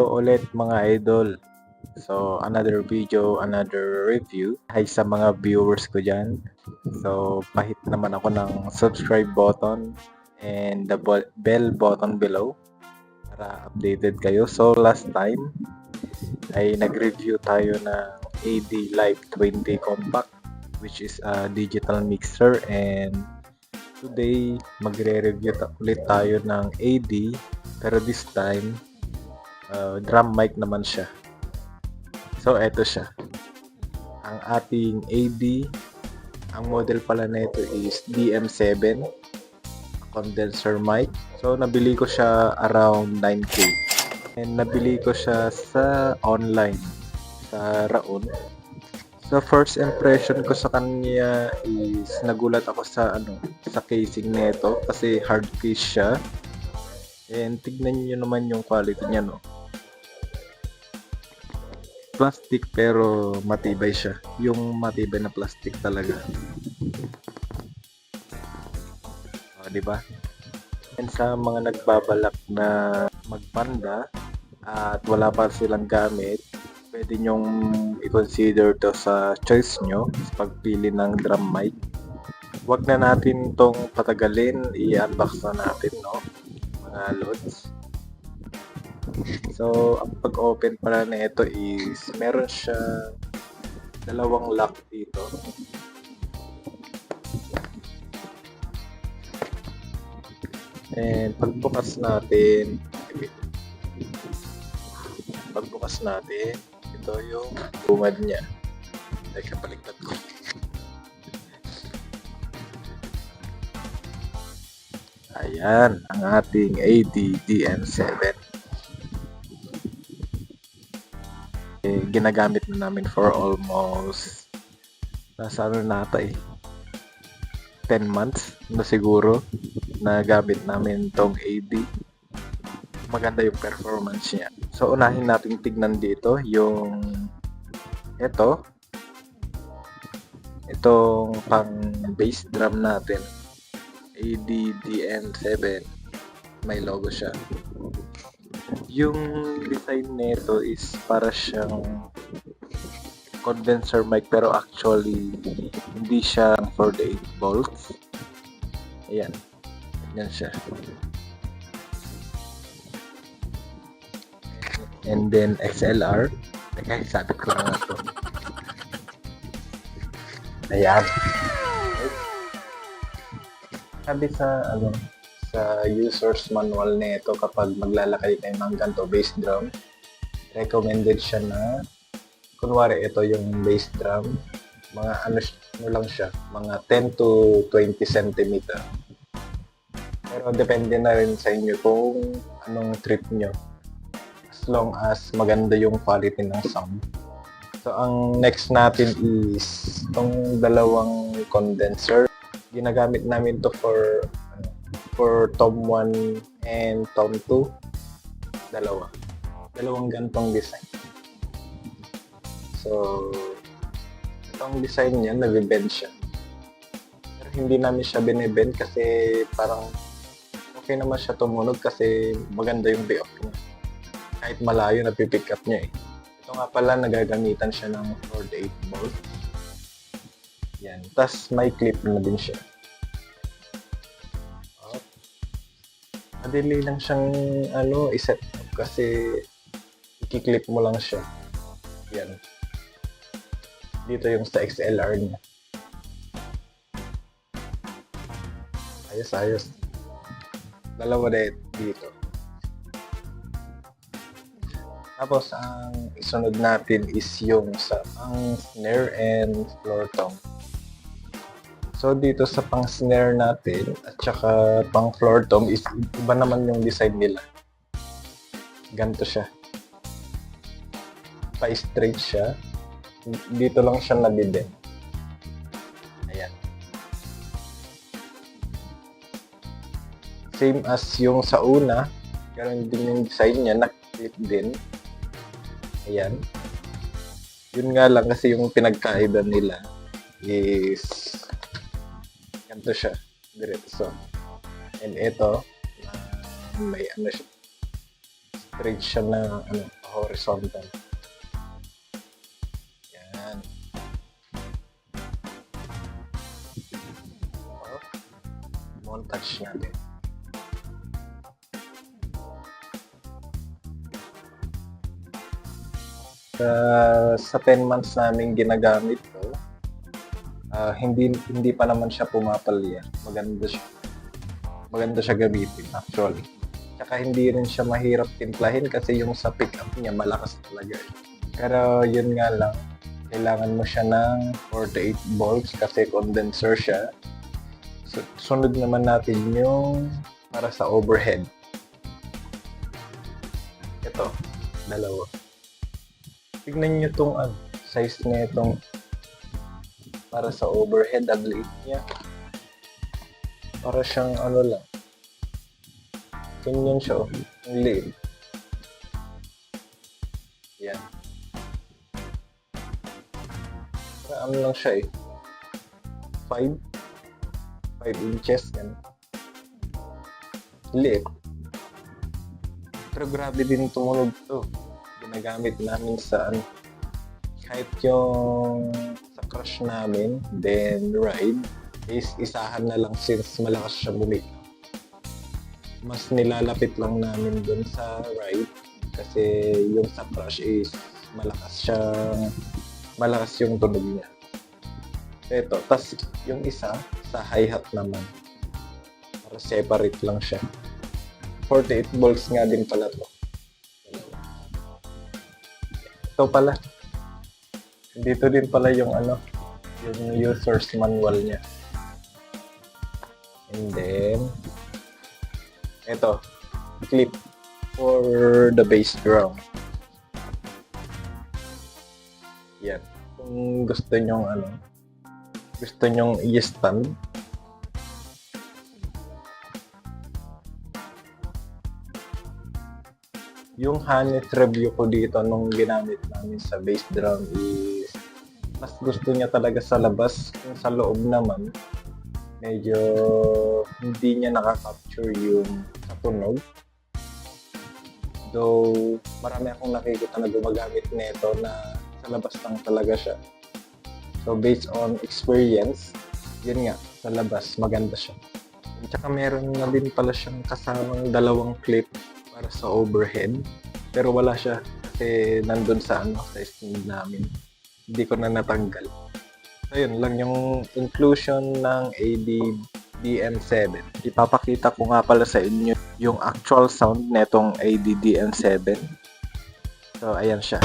Hello ulit mga idol. So, another video, another review. Hi sa mga viewers ko dyan. So, pahit naman ako ng subscribe button and the bell button below para updated kayo. So, last time ay nag-review tayo ng AD Live 20 Compact, which is a digital mixer, and today magre-review ulit tayo ng AD, pero this time drum mic naman siya. So, eto siya. Ang ating AD, ang model pala nito is DM7 condenser mic. So, nabili ko siya around 9K. And nabili ko siya sa online, sa Raon. So, first impression ko sa kanya is nagulat ako sa sa casing nito kasi hard case siya. And tignan niyo naman yung quality niya, no. Plastic pero matibay siya. Yung matibay na plastic talaga. O, di ba? And sa mga nagbabalak na magpanda at wala pa silang gamit, pwede nyong i-consider to sa choice nyo sa pagpili ng drum mic. Huwag na natin tong patagalin, i-unbox na natin, no, mga loads. So, ang pag-open pala na ito is meron siya dalawang lock dito. And pagbukas natin, ito yung bungad niya. Teka, baliktad ko. Ayan, ang ating AD DM7. Ginagamit na namin for almost nasa nata 10 months na siguro na gamit namin tong AD. Maganda yung performance niya. So, unahin natin tignan dito yung itong pang bass drum natin, AD DM7. May logo siya. Yung design nito is para siyang condenser mic pero actually hindi siya 48 volts. Ayan. Yan siya. And then XLR. Teka, sabit ko na ito. Ayan. Sabi sa sa user's manual nito, kapag maglalakay kayo ng ganito bass drum, recommended siya na kunwari ito yung bass drum, mga lang siya, mga 10 to 20 cm. Pero depende na rin sa inyo kung anong trip nyo, as long as maganda yung quality ng sound. So, ang next natin is itong dalawang condenser. Ginagamit namin to for Tom 1 and Tom 2. Dalawang gantong design. So, itong design niya, nag-bend siya. Pero hindi namin siya binibend kasi parang okay naman siya tumunog kasi maganda yung payoff niya. Kahit malayo, napipick up niya eh. Ito nga pala, nagagamitan siya ng 48 volts. Yan. Tas may clip na din siya. Madali lang siyang i-set up kasi i-clip mo lang siya. Yan. Dito yung sa XLR niya. Ayos. Dalawa dito. Tapos ang isunod natin is yung sa pang snare and floor tom. So, dito sa pang snare natin at saka pang floor tom is iba naman yung design nila. Ganito siya. Pa-straight siya. Dito lang siya nabibend. Ayan. Same as yung sa una. Ganun din yung design niya. Nak-clip din. Ayan. Yun nga lang kasi yung pinagkaiba nila is ganito siya, diretso. And ito, may siya, straight siya na horizontal. Yan. Montage natin. Sa 10 months namin ginagamit to, hindi pa naman siya pumapalya. Maganda siya gamitin actually. Tsaka hindi rin siya mahirap timplahin kasi yung sa pickup niya malakas talaga. Pero yun nga lang, kailangan mo siya ng 48 volts kasi condenser siya. Sunod naman natin yung para sa overhead. Ito, dalawa. Tignan nyo itong size na itong para sa overhead, ang liit niya. Para siyang lang. Ganyan siya, ang liit. Yan. Para lang siya 5 inches, yan. Liit. Pero grabe din tumunog to. Ginagamit namin sa kahit yung sa crush namin, then ride, is isahan na lang since malakas siya bumig. Mas nilalapit lang namin dun sa ride kasi yung sa crush is malakas yung tunog niya. Ito, tas yung isa sa hi-hat naman. Para separate lang siya. 48 volts nga din pala to. Ito pala. Dito din pala yung yung user's manual niya. And then ito, clip for the bass drum. Yan. Kung gusto nyong i-stand, yung honest review ko dito nung ginamit namin sa bass drum is mas gusto niya talaga sa labas. Yung sa loob naman, medyo hindi niya nakaka-capture yung sa tunog. Though, marami akong nakikita na gumagamit nito na sa labas lang talaga siya. So, based on experience, yun nga, sa labas, maganda siya. At saka meron na din pala siyang kasamang dalawang clip para sa overhead. Pero wala siya kasi nandun sa sa stand namin. Hindi ko na natanggal. So, yun lang yung inclusion ng AD-DM7. Ipapakita ko nga pala sa inyo yung actual sound netong AD-DM7. So, ayan siya.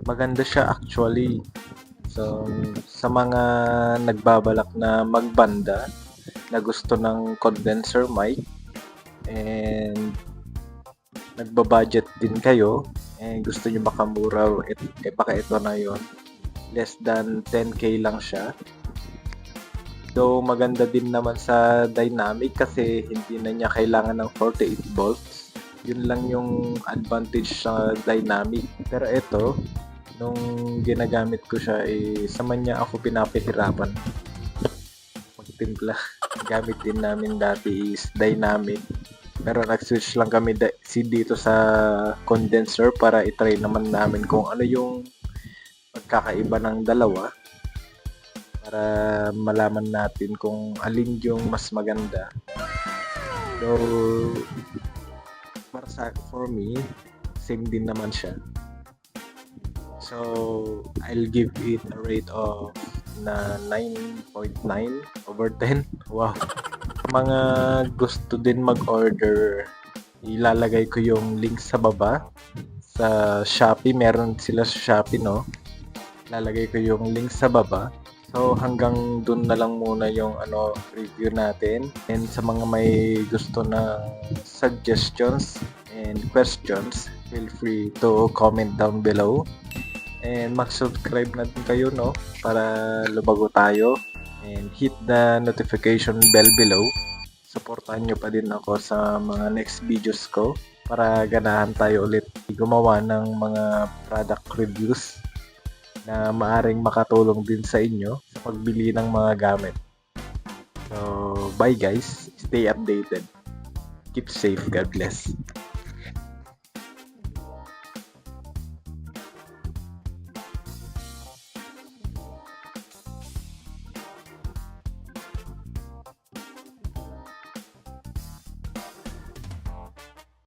Maganda siya actually. So, sa mga nagbabalak na magbanda na gusto ng condenser mic and nagbabudget din kayo and gusto nyo makamura, baka ito na yon. Less than 10k lang siya. Though maganda din naman sa dynamic kasi hindi na niya kailangan ng 48 volts. Yun lang yung advantage sa dynamic. Pero ito, nung ginagamit ko siya, sa manya ako pinapahirapan magtimpla. Gamit din namin dati is dynamic. Pero nag-switch lang kami dito sa condenser para itry naman namin kung ano yung pagkakaiba ng dalawa. para malaman natin kung alin yung mas maganda. So, for me, same din naman siya. So, I'll give it a rate of na 9.9 over 10. Wow. Mga gusto din mag-order, ilalagay ko yung link sa baba. Sa Shopee, meron sila sa Shopee, no? Lalagay ko yung link sa baba. So, hanggang dun na lang muna yung review natin. And sa mga may gusto ng suggestions and questions, feel free to comment down below. And mag-subscribe na din kayo, no? Para lumago tayo. And hit the notification bell below. Supportahan nyo pa din ako sa mga next videos ko para ganahan tayo ulit gumawa ng mga product reviews na maaring makatulong din sa inyo sa pagbili ng mga gamit. So, bye guys. Stay updated. Keep safe. God bless.